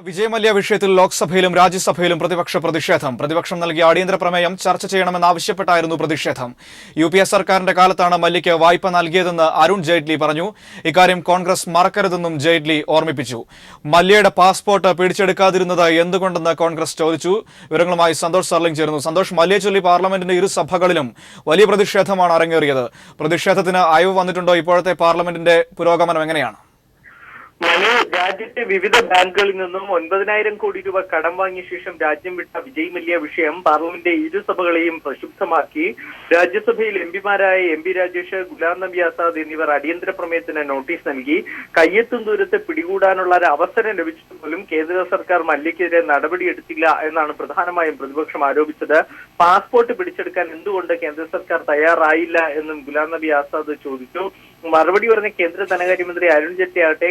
വിജയ് മല്യ വിഷയത്തിൽ ലോക്സഭയിലും രാജ്യസഭയിലും പ്രതിപക്ഷം നൽകിയ അടിയന്തര പ്രമേയം ചർച്ച ചെയ്യണമെന്നാവശ്യപ്പെട്ടായിരുന്നു പ്രതിഷേധം. UPA സർക്കാരിന്റെ കാലത്താണ് മല്യയ്ക്ക് വായ്പ നൽകിയതെന്ന് അരുൺ ജെയ്റ്റ്ലി പറഞ്ഞു. ഇക്കാര്യം കോൺഗ്രസ് മറക്കരുതെന്നും ജെയ്റ്റ്ലി ഓർമ്മിപ്പിച്ചു. മല്യയുടെ പാസ്പോർട്ട് പിടിച്ചെടുക്കാതിരുന്നത് എന്തുകൊണ്ടെന്ന് കോൺഗ്രസ് ചോദിച്ചു. വിവരങ്ങളുമായി സന്തോഷ് സർലിംഗ് ചേരുന്നു. സന്തോഷ്, മല്യയെ ചൊല്ലി പാർലമെന്റിന്റെ ഇരു സഭകളിലും വലിയ പ്രതിഷേധമാണ് അരങ്ങേറിയത്. പ്രതിഷേധത്തിന് അയവ് വന്നിട്ടുണ്ടോ? ഇപ്പോഴത്തെ പാർലമെന്റിന്റെ പുരോഗമനം എങ്ങനെയാണ്? രാജ്യത്തെ വിവിധ ബാങ്കുകളിൽ നിന്നും 9,000 കോടി രൂപ കടം വാങ്ങിയ ശേഷം രാജ്യം വിട്ട വിജയ് മല്യ വിഷയം പാർലമെന്റിന്റെ ഇരുസഭകളെയും പ്രക്ഷുബ്ധമാക്കി. രാജ്യസഭയിൽ എംപിമാരായ MP രാജേഷ്, ഗുലാം നബി ആസാദ് എന്നിവർ അടിയന്തര പ്രമേയത്തിന് നോട്ടീസ് നൽകി. കയ്യെത്തും ദൂരത്ത് പിടികൂടാനുള്ള ഒരു അവസരം ലഭിച്ചിട്ട് പോലും കേന്ദ്ര സർക്കാർ മല്യക്കെതിരെ നടപടിയെടുത്തില്ല എന്നാണ് പ്രധാനമായും പ്രതിപക്ഷം ആരോപിച്ചത്. പാസ്പോർട്ട് പിടിച്ചെടുക്കാൻ എന്തുകൊണ്ട് കേന്ദ്ര സർക്കാർ തയ്യാറായില്ല എന്നും ഗുലാം നബി ആസാദ് ചോദിച്ചു. മറുപടി പറഞ്ഞ കേന്ദ്ര ധനകാര്യമന്ത്രി അരുൺ ജെയ്റ്റ്ലി ആകട്ടെ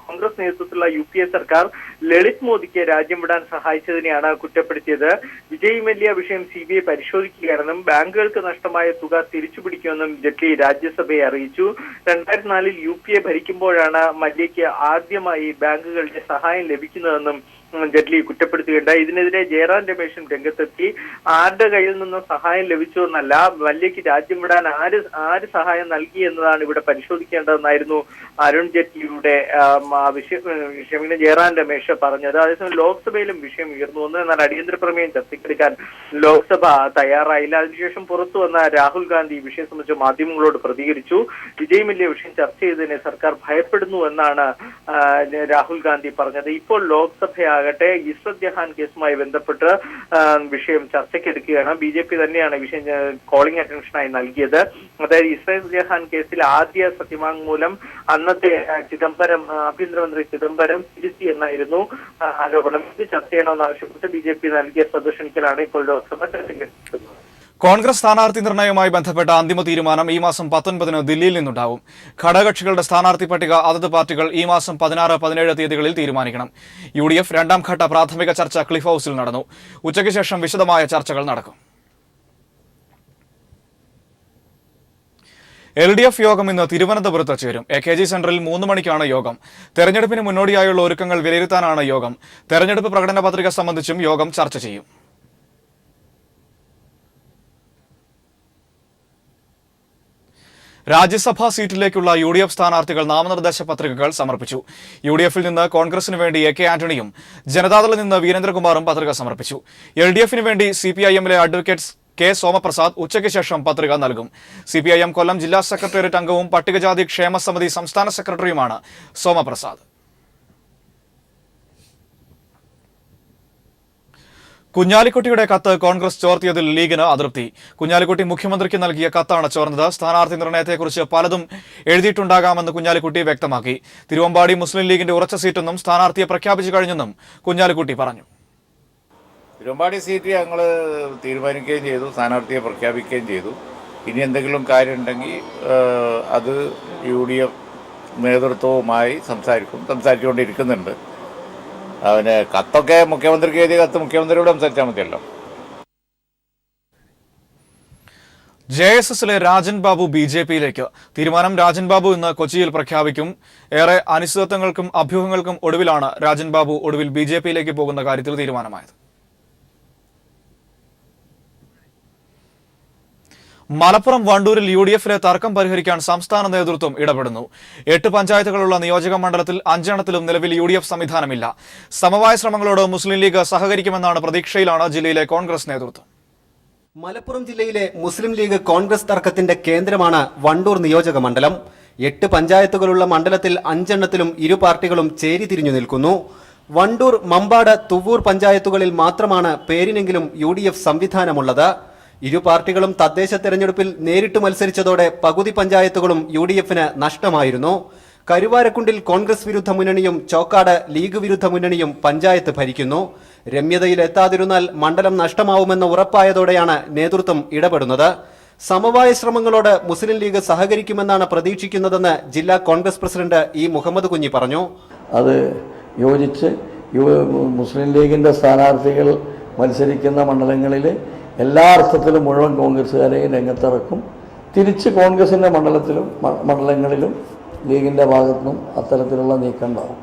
കോൺഗ്രസ് നേതൃത്വത്തിലുള്ള UPA സർക്കാർ ലളിത് മോദിക്ക് രാജ്യം വിടാൻ സഹായിച്ചതിനെയാണ് കുറ്റപ്പെടുത്തിയത്. വിജയ് മല്യ വിഷയം CBI പരിശോധിക്കുകയാണെന്നും ബാങ്കുകൾക്ക് നഷ്ടമായ തുക തിരിച്ചുപിടിക്കുമെന്നും ജെയ്റ്റ്ലി രാജ്യസഭയെ അറിയിച്ചു. 2004-ൽ UPA ഭരിക്കുമ്പോഴാണ് മല്യയ്ക്ക് ആദ്യമായി ബാങ്കുകളുടെ സഹായം ലഭിക്കുന്നതെന്നും ജെയ്റ്റ്ലി കുറ്റപ്പെടുത്തുകയുണ്ടായി. ഇതിനെതിരെ ജയറാം രമേശും രംഗത്തെത്തി. ആരുടെ കയ്യിൽ നിന്നും സഹായം ലഭിച്ചു എന്നല്ല, മല്യയ്ക്ക് രാജ്യം വിടാൻ ആര് സഹായം നൽകി എന്നതാണ് ഇവിടെ പരിശോധിക്കേണ്ടതെന്നായിരുന്നു അരുൺ ജെയ്റ്റ്ലിയുടെ ജയറാം രമേശ് പറഞ്ഞത്. അതേസമയം ലോക്സഭയിലും വിഷയം ഉയർന്നു വന്നു. എന്നാൽ അടിയന്തര പ്രമേയം ചർച്ചയ്ക്കെടുക്കാൻ ലോക്സഭ തയ്യാറായില്ല. അതിനുശേഷം പുറത്തു വന്ന രാഹുൽ ഗാന്ധി വിഷയം സംബന്ധിച്ച് മാധ്യമങ്ങളോട് പ്രതികരിച്ചു. വിജയ് മല്യ വിഷയം ചർച്ച ചെയ്തതിനെ സർക്കാർ ഭയപ്പെടുന്നു എന്നാണ് രാഹുൽ ഗാന്ധി പറഞ്ഞത്. ഇപ്പോൾ ലോക്സഭയാകട്ടെ ഇസ്രത് ജഹാൻ കേസുമായി ബന്ധപ്പെട്ട് വിഷയം ചർച്ചയ്ക്കെടുക്കുകയാണ്. BJP തന്നെയാണ് വിഷയം കോളിംഗ് അറ്റൻഷനായി നൽകിയത്. അതായത് ഇസ്രത് ജഹാൻ കേസിൽ ആദ്യ സത്യവാങ്മൂലം അന്നത്തെ ആഭ്യന്തരമന്ത്രി ചിദംബരം തിരുത്തി എന്നായിരുന്നു ആരോപണം. ഇത് ചർച്ച ചെയ്യണമെന്നാവശ്യപ്പെട്ട് BJP നൽകിയ സദസ്യനിക്കലാണ് ഇപ്പോൾ ലോക്സഭ ചർച്ചയ്ക്കെടുക്കുന്നത്. കോൺഗ്രസ് സ്ഥാനാർത്ഥി നിർണയവുമായി ബന്ധപ്പെട്ട അന്തിമ തീരുമാനം ഈ മാസം 19-ന് ദില്ലിയിൽ നിന്നുണ്ടാവും. ഘടകകക്ഷികളുടെ സ്ഥാനാർത്ഥി പട്ടിക അതത് പാർട്ടികൾ ഈ മാസം 16, 17 തീയതികളിൽ തീരുമാനിക്കണം. UDF രണ്ടാം ഘട്ട പ്രാഥമിക ചർച്ച ക്ലിഫ് ഹൌസിൽ നടന്നു. ഉച്ചയ്ക്ക് ശേഷം വിശദമായ ചർച്ചകൾ നടക്കും. LDF യോഗം ഇന്ന് തിരുവനന്തപുരത്ത് ചേരും. AKG സെന്ററിൽ 3 മണിക്കാണ് യോഗം. തെരഞ്ഞെടുപ്പിന് മുന്നോടിയായുള്ള ഒരുക്കങ്ങൾ വിലയിരുത്താനാണ് യോഗം. തെരഞ്ഞെടുപ്പ് പ്രകടന പത്രിക സംബന്ധിച്ചും യോഗം ചർച്ച ചെയ്യും. രാജ്യസഭാ സീറ്റിലേക്കുള്ള UDF സ്ഥാനാർത്ഥികൾ നാമനിർദ്ദേശ പത്രികകൾ സമർപ്പിച്ചു. UDFൽ നിന്ന് കോൺഗ്രസിന് വേണ്ടി AK ആന്റണിയും ജനതാദളിൽ നിന്ന് വീരേന്ദ്രകുമാറും പത്രിക സമർപ്പിച്ചു. LDFന് വേണ്ടി CPIMലെ അഡ്വക്കേറ്റ് K സോമപ്രസാദ് ഉച്ചയ്ക്ക് ശേഷം പത്രിക നൽകും. CPIM കൊല്ലം ജില്ലാ സെക്രട്ടേറിയറ്റ് അംഗവും പട്ടികജാതി ക്ഷേമ സമിതി സംസ്ഥാന സെക്രട്ടറിയുമാണ് സോമപ്രസാദ്. കുഞ്ഞാലിക്കുട്ടിയുടെ കത്ത് കോൺഗ്രസ് ചോർത്തിയതിൽ ലീഗിന് അതൃപ്തി. കുഞ്ഞാലിക്കുട്ടി മുഖ്യമന്ത്രിക്ക് നൽകിയ കത്താണ് ചോർന്നത്. സ്ഥാനാർത്ഥി നിർണയത്തെക്കുറിച്ച് പലതും എഴുതിയിട്ടുണ്ടാകാമെന്ന് കുഞ്ഞാലിക്കുട്ടി വ്യക്തമാക്കി. തിരുവമ്പാടി മുസ്ലിം ലീഗിന്റെ ഉറച്ച സീറ്റെന്നും സ്ഥാനാർത്ഥിയെ പ്രഖ്യാപിച്ചു കഴിഞ്ഞെന്നും കുഞ്ഞാലിക്കുട്ടി പറഞ്ഞു. തിരുവമ്പാടി സീറ്റ് ഞങ്ങൾ തീരുമാനിക്കുകയും ചെയ്തു, സ്ഥാനാർത്ഥിയെ പ്രഖ്യാപിക്കുകയും ചെയ്തു. ഇനി എന്തെങ്കിലും കാര്യമുണ്ടെങ്കിൽ അത് UDF നേതൃത്വവുമായി സംസാരിച്ചുകൊണ്ടിരിക്കുന്നുണ്ട്. അവന് കത്തൊക്കെ മുഖ്യമന്ത്രിക്ക് എഴുതിയ കത്ത് മുഖ്യമന്ത്രിയോട് സംസാരിച്ചാൽ മതിയല്ലോ. JSSലെ രാജൻ ബാബു BJPയിലേക്ക്. തീരുമാനം രാജൻ ബാബു ഇന്ന് കൊച്ചിയിൽ പ്രഖ്യാപിക്കും. ഏറെ അനിശ്ചിതത്വങ്ങൾക്കും അഭ്യൂഹങ്ങൾക്കും ഒടുവിലാണ് രാജൻ ബാബു ഒടുവിൽ BJPയിലേക്ക് പോകുന്ന കാര്യത്തിൽ തീരുമാനമായത്. മലപ്പുറം വണ്ടൂരിൽ UDFലെ തർക്കം പരിഹരിക്കാൻ സംസ്ഥാന നേതൃത്വം ഇടപെടുന്നു. 8 പഞ്ചായത്തുകളുള്ള നിയോജക മണ്ഡലത്തിൽ 5 എണ്ണത്തിലും നിലവിൽ UDF സംവിധാനമില്ല. സമവായ ശ്രമങ്ങളോട് മുസ്ലിം ലീഗ് സഹകരിക്കുമെന്നാണ് പ്രതീക്ഷയിലാണ് ജില്ലയിലെ കോൺഗ്രസ് നേതൃത്വം. മലപ്പുറം ജില്ലയിലെ മുസ്ലിം ലീഗ് കോൺഗ്രസ് തർക്കത്തിന്റെ കേന്ദ്രമാണ് വണ്ടൂർ നിയോജക മണ്ഡലം. 8 പഞ്ചായത്തുകളുള്ള മണ്ഡലത്തിൽ 5 എണ്ണത്തിലും ഇരു പാർട്ടികളും ചേരിതിരിഞ്ഞു നിൽക്കുന്നു. വണ്ടൂർ, മമ്പാട്, തുവ്വൂർ പഞ്ചായത്തുകളിൽ മാത്രമാണ് പേരിനെങ്കിലും UDF സംവിധാനമുള്ളത്. ഇരു പാർട്ടികളും തദ്ദേശ തെരഞ്ഞെടുപ്പിൽ നേരിട്ട് മത്സരിച്ചതോടെ പകുതി പഞ്ചായത്തുകളും UDFന് നഷ്ടമായിരുന്നു. കരുവാരക്കുണ്ടിൽ കോൺഗ്രസ് വിരുദ്ധ മുന്നണിയും ചോക്കാട് ലീഗ് വിരുദ്ധ മുന്നണിയും പഞ്ചായത്ത് ഭരിക്കുന്നു. രമ്യതയിൽ എത്താതിരുന്നാൽ മണ്ഡലം നഷ്ടമാവുമെന്ന് ഉറപ്പായതോടെയാണ് നേതൃത്വം ഇടപെടുന്നത്. സമവായ ശ്രമങ്ങളോട് മുസ്ലിം ലീഗ് സഹകരിക്കുമെന്നാണ് പ്രതീക്ഷിക്കുന്നതെന്ന് ജില്ലാ കോൺഗ്രസ് പ്രസിഡന്റ് E മുഹമ്മദ് കുഞ്ഞി പറഞ്ഞു. അത് യോജിച്ച് മുസ്ലിം ലീഗിന്റെ സ്ഥാനാർത്ഥികൾ മത്സരിക്കുന്ന മണ്ഡലങ്ങളിൽ എല്ലാ അർത്ഥത്തിലും മുഴുവൻ കോൺഗ്രസ്സുകാരെയും രംഗത്തിറക്കും. തിരിച്ച് കോൺഗ്രസിൻ്റെ മണ്ഡലങ്ങളിലും ലീഗിൻ്റെ ഭാഗത്തുനിന്നും അത്തരത്തിലുള്ള നീക്കം ഉണ്ടാവും.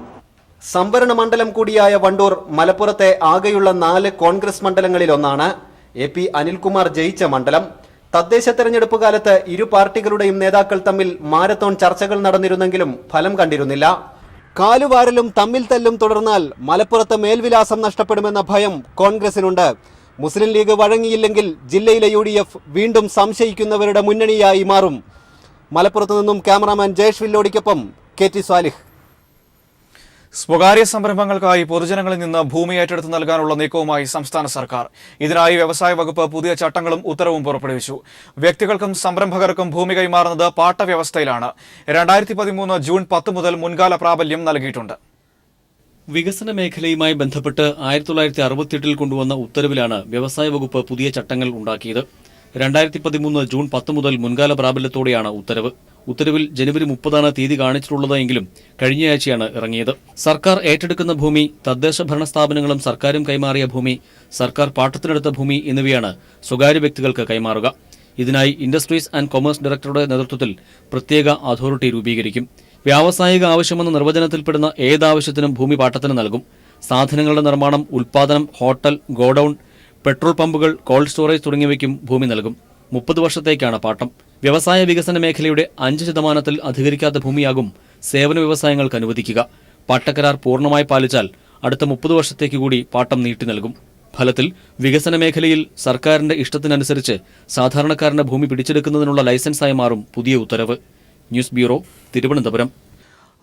സംവരണ മണ്ഡലം കൂടിയായ വണ്ടൂർ മലപ്പുറത്തെ ആകെയുള്ള 4 കോൺഗ്രസ് മണ്ഡലങ്ങളിലൊന്നാണ്. AP അനിൽകുമാർ ജയിച്ച മണ്ഡലം. തദ്ദേശ തെരഞ്ഞെടുപ്പ് കാലത്ത് ഇരു പാർട്ടികളുടെയും നേതാക്കൾ തമ്മിൽ മാരത്തോൺ ചർച്ചകൾ നടന്നിരുന്നെങ്കിലും ഫലം കണ്ടിരുന്നില്ല. കാലുവാരലും തമ്മിൽ തല്ലും തുടർന്നാൽ മലപ്പുറത്ത് മേൽവിലാസം നഷ്ടപ്പെടുമെന്ന ഭയം കോൺഗ്രസിനുണ്ട്. മുസ്ലിം ലീഗ് വഴങ്ങിയില്ലെങ്കിൽ ജില്ലയിലെ UDF വീണ്ടും സംശയിക്കുന്നവരുടെ മുന്നണിയായി മാറും. മലപ്പുറത്ത് നിന്നും ക്യാമറാമാൻ ജയേഷ് വില്ലോടിക്കൊപ്പം KT സാലിഹ്. സ്വകാര്യ സംരംഭങ്ങൾക്കായി പൊതുജനങ്ങളിൽ നിന്ന് ഭൂമി ഏറ്റെടുത്ത് നൽകാനുള്ള നീക്കവുമായി സംസ്ഥാന സർക്കാർ. ഇതിനായി വ്യവസായ വകുപ്പ് പുതിയ ചട്ടങ്ങളും ഉത്തരവും പുറപ്പെടുവിച്ചു. വ്യക്തികൾക്കും സംരംഭകർക്കും ഭൂമി കൈമാറുന്നത് പാട്ടവ്യവസ്ഥയിലാണ്. 2013 ജൂൺ 10 മുതൽ മുൻകാല പ്രാബല്യം നൽകിയിട്ടുണ്ട്. വികസന മേഖലയുമായി ബന്ധപ്പെട്ട് 1968 കൊണ്ടുവന്ന ഉത്തരവിലാണ് വ്യവസായ വകുപ്പ് പുതിയ ചട്ടങ്ങൾ ഉണ്ടാക്കിയത്. 2013 ജൂൺ 10 മുതൽ മുൻകാല പ്രാബല്യത്തോടെയാണ് ഉത്തരവ്. ഉത്തരവിൽ ജനുവരി 30 തീയതി കാണിച്ചിട്ടുള്ളതെങ്കിലും കഴിഞ്ഞയാഴ്ചയാണ് ഇറങ്ങിയത്. സർക്കാർ ഏറ്റെടുക്കുന്ന ഭൂമി, തദ്ദേശ ഭരണ സ്ഥാപനങ്ങളും സർക്കാരും കൈമാറിയ ഭൂമി, സർക്കാർ പാട്ടത്തിനെടുത്ത ഭൂമി എന്നിവയാണ് സ്വകാര്യ വ്യക്തികൾക്ക് കൈമാറുക. ഇതിനായി ഇൻഡസ്ട്രീസ് ആൻഡ് കൊമേഴ്സ് ഡയറക്ടറുടെ നേതൃത്വത്തിൽ പ്രത്യേക അതോറിറ്റി രൂപീകരിക്കും. വ്യാവസായിക ആവശ്യമെന്ന നിർവചനത്തിൽപ്പെടുന്ന ഏതാവശ്യത്തിനും ഭൂമി പാട്ടത്തിന് നൽകും. സാധനങ്ങളുടെ നിർമ്മാണം, ഉൽപ്പാദനം, ഹോട്ടൽ, ഗോഡൌൺ, പെട്രോൾ പമ്പുകൾ, കോൾഡ് സ്റ്റോറേജ് തുടങ്ങിയവയ്ക്കും ഭൂമി നൽകും. 30 വർഷത്തേക്കാണ് പാട്ടം. വ്യവസായ വികസന മേഖലയുടെ 5% അധികരിക്കാത്ത ഭൂമിയാകും സേവന വ്യവസായങ്ങൾക്ക് അനുവദിക്കുക. പാട്ടക്കരാർ പൂർണ്ണമായി പാലിച്ചാൽ അടുത്ത 30 വർഷത്തേക്ക് കൂടി പാട്ടം നീട്ടി നൽകും. ഫലത്തിൽ വികസന മേഖലയിൽ സർക്കാരിന്റെ ഇഷ്ടത്തിനനുസരിച്ച് സാധാരണക്കാരന്റെ ഭൂമി പിടിച്ചെടുക്കുന്നതിനുള്ള ലൈസൻസായി മാറും പുതിയ ഉത്തരവ്. News bureau, Thiruvananthapuram.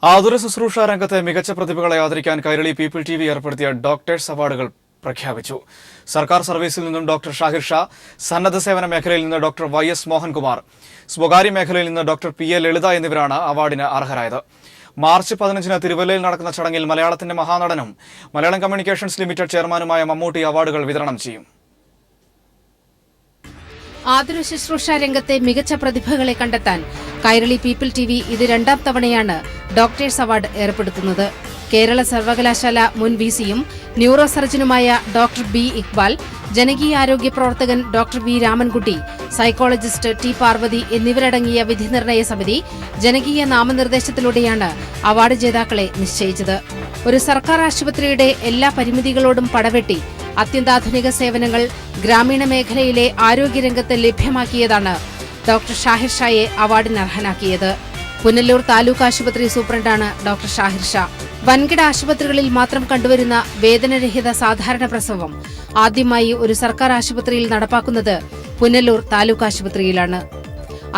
ആതുര ശുശ്രൂഷ രംഗത്തെ മികച്ച പ്രതിഭകളെ ആദരിക്കാൻ കൈരളി പീപ്പിൾ TV ഏർപ്പെടുത്തിയ ഡോക്ടേഴ്സ് അവാർഡുകൾ പ്രഖ്യാപിച്ചു. സർക്കാർ സർവീസിൽ നിന്നും ഡോക്ടർ ഷാഹിർ ഷാ, സന്നദ്ധ സേവന മേഖലയിൽ നിന്ന് ഡോക്ടർ YS മോഹൻകുമാർ, സ്വകാര്യ മേഖലയിൽ നിന്ന് ഡോക്ടർ PA ലളിത എന്നിവരാണ് അവാർഡിന് അർഹരായത്. മാർച്ച് 15 തിരുവല്ലയിൽ നടക്കുന്ന ചടങ്ങിൽ മലയാളത്തിന്റെ മഹാനടനും മലയാളം കമ്മ്യൂണിക്കേഷൻസ് ലിമിറ്റഡ് ചെയർമാനുമായ മമ്മൂട്ടി അവാർഡുകൾ വിതരണം ചെയ്യും. ആതുര ശുശ്രൂഷ രംഗത്തെ മികച്ച പ്രതിഭകളെ കണ്ടെത്താൻ കൈരളി പീപ്പിൾ TV ഇത് 2ാം തവണയാണ് ഡോക്ടേഴ്സ് അവാർഡ് ഏർപ്പെടുത്തുന്നത്. കേരള സർവകലാശാല മുൻ VC-യും ന്യൂറോ സർജനുമായ ഡോക്ടർ B. ഇക്ബാൽ, ജനകീയാരോഗ്യ പ്രവർത്തകൻ doctor V. Ramankutty, psychologist T. Parvathi എന്നിവരടങ്ങിയ വിധിനിർണയ സമിതി ജനകീയ നാമനിർദ്ദേശത്തിലൂടെയാണ് അവാർഡ് ജേതാക്കളെ നിശ്ചയിച്ചത്. ഒരു സർക്കാർ ആശുപത്രിയുടെ എല്ലാ പരിമിതികളോടും പടവെട്ടി അത്യന്താധുനിക സേവനങ്ങൾ ഗ്രാമീണ മേഖലയിലെ ആരോഗ്യരംഗത്ത് ലഭ്യമാക്കിയതാണ് ഡോക്ടർ ഷാഹിർ ഷായെ അവാർഡിന് അർഹനാക്കിയത്. പുനലൂർ താലൂക്ക് ആശുപത്രി സൂപ്രണ്ടാണ് ഡോക്ടർ ഷാഹിർ ഷാ. വൻകിട ആശുപത്രികളിൽ മാത്രം കണ്ടുവരുന്ന വേതനരഹിത സാധാരണ പ്രസവം ആദ്യമായി ഒരു സർക്കാർ ആശുപത്രിയിൽ നടപ്പാക്കുന്നത് പുനലൂർ താലൂക്ക് ആശുപത്രിയിലാണ്.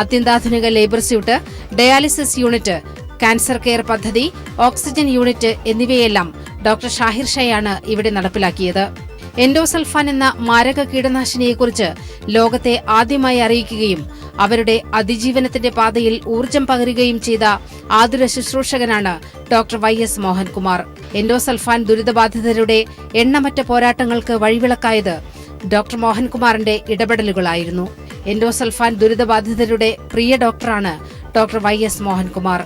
അത്യന്താധുനിക labour suite, dialysis unit, cancer care പദ്ധതി, ഓക്സിജൻ യൂണിറ്റ് എന്നിവയെല്ലാം ഡോക്ടർ ഷാഹിർ ഷായാണ് ഇവിടെ നടപ്പിലാക്കിയത്. എൻഡോസൾഫാൻ എന്ന മാരക കീടനാശിനിയെക്കുറിച്ച് ലോകത്തെ ആദ്യമായി അറിയിക്കുകയും അവരുടെ അതിജീവനത്തിന്റെ പാതയിൽ ഊർജം പകരുകയും ചെയ്ത ആതുര ശുശ്രൂഷകനാണ് ഡോക്ടർ YS മോഹൻകുമാർ. എൻഡോസൾഫാൻ ദുരിതബാധിതരുടെ എണ്ണമറ്റ പോരാട്ടങ്ങൾക്ക് വഴിവിളക്കായത് ഡോക്ടർ മോഹൻകുമാറിന്റെ ഇടപെടലുകളായിരുന്നു. എൻഡോസൾഫാൻ ദുരിതബാധിതരുടെ പ്രിയ ഡോക്ടറാണ് ഡോക്ടർ YS മോഹൻകുമാർ.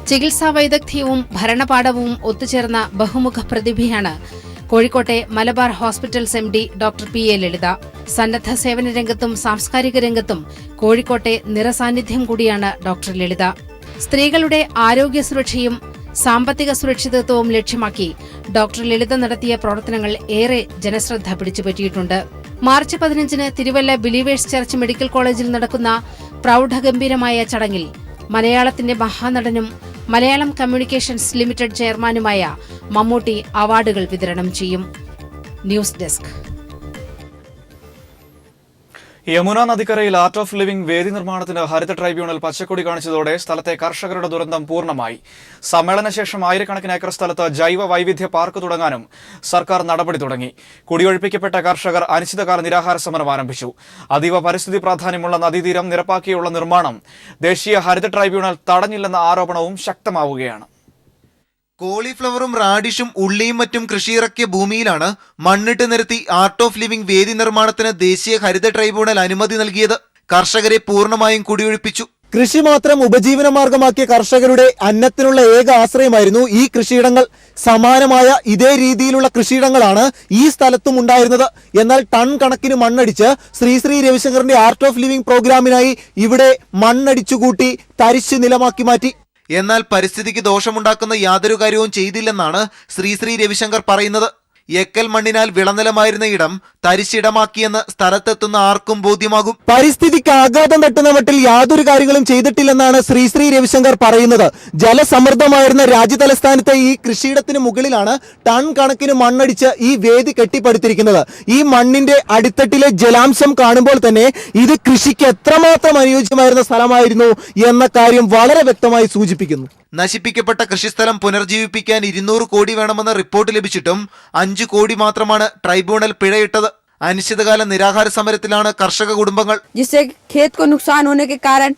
ചികിത്സാ വൈദഗ്ധ്യവും ഭരണപാഠവും ഒത്തുചേർന്ന ബഹുമുഖ പ്രതിഭയാണ് കോഴിക്കോട്ടെ Malabar hospitals MD doctor PA ലളിത. സന്നദ്ധ സേവന രംഗത്തും സാംസ്കാരിക രംഗത്തും കോഴിക്കോട്ടെ നിറസാന്നിധ്യം കൂടിയാണ് ഡോക്ടർ ലളിത. സ്ത്രീകളുടെ ആരോഗ്യ സുരക്ഷയും സാമ്പത്തിക സുരക്ഷിതത്വവും ലക്ഷ്യമാക്കി ഡോക്ടർ ലളിത നടത്തിയ പ്രവർത്തനങ്ങൾ ഏറെ ജനശ്രദ്ധ പിടിച്ചുപറ്റിയിട്ടുണ്ട്. March 15 Thiruvalla believers church medical കോളേജിൽ നടക്കുന്ന പ്രൗഢഗംഭീരമായ ചടങ്ങിൽ മലയാളത്തിന്റെ മഹാനടനും മലയാളം കമ്മ്യൂണിക്കേഷൻസ് ലിമിറ്റഡ് ചെയർമാനുമായ മമ്മൂട്ടി അവാർഡുകൾ വിതരണം ചെയ്യും. News desk. യമുന നദിക്കരയിൽ ആർട്ട് ഓഫ് ലിവിംഗ് വേദി നിർമ്മാണത്തിന് ഹരിത ട്രൈബ്യൂണൽ പച്ചക്കൊടി കാണിച്ചതോടെ സ്ഥലത്തെ കർഷകരുടെ ദുരന്തം പൂർണ്ണമായി. സമ്മേളനശേഷം ആയിരക്കണക്കിന് ഏക്കർ സ്ഥലത്ത് ജൈവ വൈവിധ്യ പാർക്ക് തുടങ്ങാനും സർക്കാർ നടപടി തുടങ്ങി. കുടിയൊഴിപ്പിക്കപ്പെട്ട കർഷകർ അനിശ്ചിതകാല നിരാഹാര സമരം ആരംഭിച്ചു. അതീവ പരിസ്ഥിതി പ്രാധാന്യമുള്ള നദീതീരം നിരപ്പാക്കിയുള്ള നിർമ്മാണം ദേശീയ ഹരിത ട്രൈബ്യൂണൽ തടഞ്ഞില്ലെന്ന ആരോപണവും ശക്തമാവുകയാണ്. കോളിഫ്ലവറും റാഡിഷും ഉള്ളിയും മറ്റും കൃഷിയിറക്കിയ ഭൂമിയിലാണ് മണ്ണിട്ട് നിരത്തി ആർട്ട് ഓഫ് ലിവിംഗ് വേദി നിർമ്മാണത്തിന് ദേശീയ ഹരിത ട്രൈബ്യൂണൽ അനുമതി നൽകിയത്. കർഷകരെ പൂർണ്ണമായും കുടിയൊഴിപ്പിച്ചു. കൃഷി മാത്രം ഉപജീവനമാർഗമാക്കിയ കർഷകരുടെ അന്നത്തിനുള്ള ഏക ആശ്രയമായിരുന്നു ഈ കൃഷിയിടങ്ങൾ. സമാനമായ ഇതേ രീതിയിലുള്ള കൃഷിയിടങ്ങളാണ് ഈ സ്ഥലത്തും ഉണ്ടായിരുന്നത്. എന്നാൽ ടൺ കണക്കിന് മണ്ണടിച്ച് ശ്രീ രവിശങ്കറിന്റെ ആർട്ട് ഓഫ് ലിവിംഗ് പ്രോഗ്രാമിനായി ഇവിടെ മണ്ണടിച്ചുകൂട്ടി തരിശു നിലമാക്കി മാറ്റി. എന്നാൽ പരിസ്ഥിതിക്ക് ദോഷമുണ്ടാക്കുന്ന യാതൊരു കാര്യവും ചെയ്തില്ലെന്നാണ് ശ്രീ രവിശങ്കർ പറയുന്നത്. എക്കൽ മണ്ണിനാൽ വിളനിലമായിരുന്ന ഇടം തരിശിടമാക്കിയെന്ന് സ്ഥലത്തെത്തുന്ന ആർക്കും ബോധ്യമാകും. പരിസ്ഥിതിക്ക് ആഘാതം തട്ടുന്ന മട്ടിൽ യാതൊരു കാര്യങ്ങളും ചെയ്തിട്ടില്ലെന്നാണ് ശ്രീ രവിശങ്കർ പറയുന്നത്. ജലസമൃദ്ധമായിരുന്ന രാജ്യതലസ്ഥാനത്തെ ഈ കൃഷിയിടത്തിന് മുകളിലാണ് ടൺ കണക്കിന് മണ്ണടിച്ച് ഈ വേദി കെട്ടിപ്പടുത്തിരിക്കുന്നത്. ഈ മണ്ണിന്റെ അടിത്തട്ടിലെ ജലാംശം കാണുമ്പോൾ തന്നെ ഇത് കൃഷിക്ക് എത്രമാത്രം അനുയോജ്യമായിരുന്ന സ്ഥലമായിരുന്നു എന്ന കാര്യം വളരെ വ്യക്തമായി സൂചിപ്പിക്കുന്നു. നശിപ്പിക്കപ്പെട്ട കൃഷിസ്ഥലം പുനർജീവിപ്പിക്കാൻ 200 കോടി വേണമെന്ന റിപ്പോർട്ട് ലഭിച്ചിട്ടും 5 കോടി മാത്രമാണ് ട്രൈബ്യൂണൽ പിഴയിട്ടത്. അനിശ്ചിതകാല നിരാഹാര സമരത്തിലാണ് കർഷക കുടുംബങ്ങൾ. जिससे खेत को नुकसान होने के कारण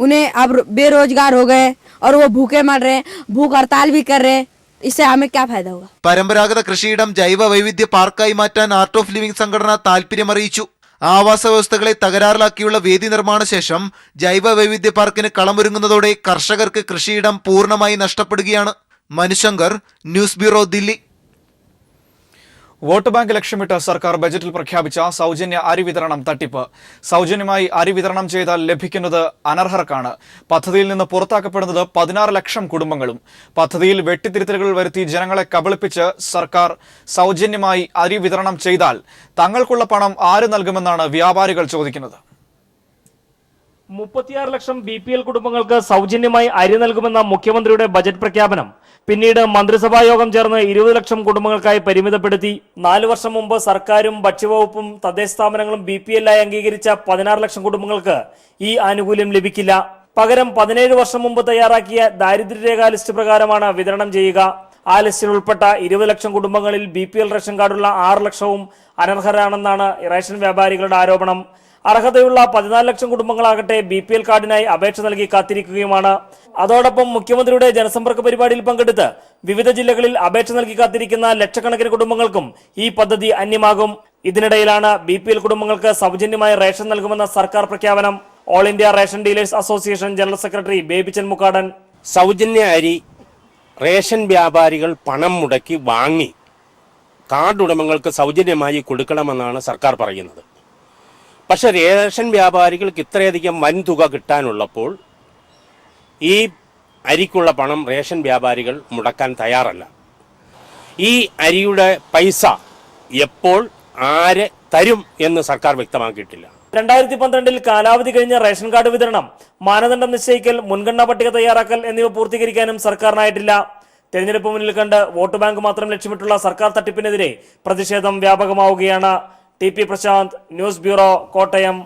उन्हें अब बेरोजगार हो गए और वो भूखे मर रहे, भूख हड़ताल भी कर रहे. इससे हमें क्या फायदा होगा? പരമ്പരാഗത കൃഷിയിടം ജൈവ വൈവിധ്യ പാർക്കായി മാറ്റാൻ ആർട്ട് ഓഫ് ലിവിംഗ് സംഘടന താൽപര്യമറിയിച്ചു. ആവാസ വ്യവസ്ഥകളെ തകരാറിലാക്കിയുള്ള വേദി നിർമ്മാണ ശേഷം ജൈവ വൈവിധ്യ പാർക്കിന് കളമൊരുങ്ങുന്നതോടെ കർഷകർക്ക് കൃഷിയിടം പൂർണ്ണമായി നഷ്ടപ്പെടുകയാണ്. Manushankar, news bureau, Delhi. Vote bank ലക്ഷ്യമിട്ട് സർക്കാർ ബജറ്റിൽ പ്രഖ്യാപിച്ച സൗജന്യ അരി വിതരണം തട്ടിപ്പ്. സൗജന്യമായി അരി വിതരണം ചെയ്താൽ ലഭിക്കുന്നത് അനർഹർക്കാണ്. പദ്ധതിയിൽ നിന്ന് പുറത്താക്കപ്പെടുന്നത് 16 ലക്ഷം കുടുംബങ്ങളും. പദ്ധതിയിൽ വെട്ടിത്തിരുത്തലുകൾ വരുത്തി ജനങ്ങളെ കബളിപ്പിച്ച് സർക്കാർ സൗജന്യമായി അരി വിതരണം ചെയ്താൽ തങ്ങൾക്കുള്ള പണം ആര് നൽകുമെന്നാണ് വ്യാപാരികൾ ചോദിക്കുന്നത്. 36 ലക്ഷം BPL കുടുംബങ്ങൾക്ക് സൗജന്യമായി അരി നൽകുമെന്ന മുഖ്യമന്ത്രിയുടെ ബജറ്റ് പ്രഖ്യാപനം പിന്നീട് മന്ത്രിസഭാ യോഗം ചേർന്ന് 20 ലക്ഷം കുടുംബങ്ങൾക്കായി പരിമിതപ്പെടുത്തി. 4 വർഷം മുമ്പ് സർക്കാരും ഭക്ഷ്യവകുപ്പും തദ്ദേശ സ്ഥാപനങ്ങളും BPL ആയി അംഗീകരിച്ച 16 ലക്ഷം കുടുംബങ്ങൾക്ക് ഈ ആനുകൂല്യം ലഭിക്കില്ല. പകരം 17 വർഷം മുമ്പ് തയ്യാറാക്കിയ ദാരിദ്ര്യരേഖാ ലിസ്റ്റ് പ്രകാരമാണ് വിതരണം ചെയ്യുക. ആ ലിസ്റ്റിൽ ഉൾപ്പെട്ട 20 ലക്ഷം കുടുംബങ്ങളിൽ BPL റേഷൻ കാർഡുള്ള 6 ലക്ഷവും അനർഹരാണെന്നാണ് റേഷൻ വ്യാപാരികളുടെ ആരോപണം. അർഹതയുള്ള 14 ലക്ഷം കുടുംബങ്ങളാകട്ടെ BPL കാർഡിനായി അപേക്ഷ നൽകി കാത്തിരിക്കുകയുമാണ്. അതോടൊപ്പം മുഖ്യമന്ത്രിയുടെ ജനസമ്പർക്ക പരിപാടിയിൽ പങ്കെടുത്ത് വിവിധ ജില്ലകളിൽ അപേക്ഷ നൽകി കാത്തിരിക്കുന്ന ലക്ഷക്കണക്കിന് കുടുംബങ്ങൾക്കും ഈ പദ്ധതി അന്യമാകും. ഇതിനിടയിലാണ് BPL കുടുംബങ്ങൾക്ക് സൗജന്യമായി റേഷൻ നൽകുമെന്ന സർക്കാർ പ്രഖ്യാപനം. All India ration dealers association general secretary Babychan Mukkadan. സൗജന്യ അരി റേഷൻ വ്യാപാരികൾ പണം മുടക്കി വാങ്ങി കാർഡ് ഉടമകൾക്ക് സൗജന്യമായി കൊടുക്കണമെന്നാണ് സർക്കാർ പറയുന്നത്. പക്ഷെ റേഷൻ വ്യാപാരികൾക്ക് ഇത്രയധികം വൻതുക കിട്ടാനുള്ളപ്പോൾ ഈ അരിക്കുള്ള പണം റേഷൻ വ്യാപാരികൾ മുടക്കാൻ തയ്യാറല്ല. ഈ അരിയുടെ പൈസ എപ്പോൾ ആര് തരും എന്ന് സർക്കാർ വ്യക്തമാക്കിയിട്ടില്ല. 2012 കാലാവധി കഴിഞ്ഞ റേഷൻ കാർഡ് വിതരണം, മാനദണ്ഡം നിശ്ചയിക്കൽ, മുൻഗണനാ പട്ടിക തയ്യാറാക്കൽ എന്നിവ പൂർത്തീകരിക്കാനും സർക്കാരിനായിട്ടില്ല. തെരഞ്ഞെടുപ്പ് മുന്നിൽ കണ്ട് വോട്ട് ബാങ്ക് മാത്രം ലക്ഷ്യമിട്ടുള്ള സർക്കാർ തട്ടിപ്പിനെതിരെ പ്രതിഷേധം വ്യാപകമാവുകയാണ്. TP Prashant, news bureau, Kottayam.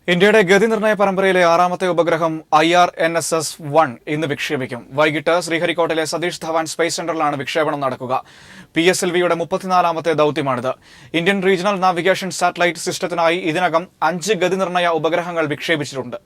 ഇന്ത്യയുടെ ഗതിനിർണയ പരമ്പരയിലെ 6ാമത്തെ ഉപഗ്രഹം IRNSS-1 ഇന്ന് വിക്ഷേപിക്കും. വൈകിട്ട് ശ്രീഹരിക്കോട്ടയിലെ സതീഷ് ധവാൻ സ്പേസ് സെന്ററിലാണ് വിക്ഷേപണം നടക്കുക. PSLVയുടെ 34ാമത്തെ ദൗത്യമാണിത്. ഇന്ത്യൻ റീജിയണൽ നാവിഗേഷൻ സാറ്റലൈറ്റ് സിസ്റ്റത്തിനായി ഇതിനകം 5 ഗതിനിർണയ ഉപഗ്രഹങ്ങൾ വിക്ഷേപിച്ചിട്ടുണ്ട്.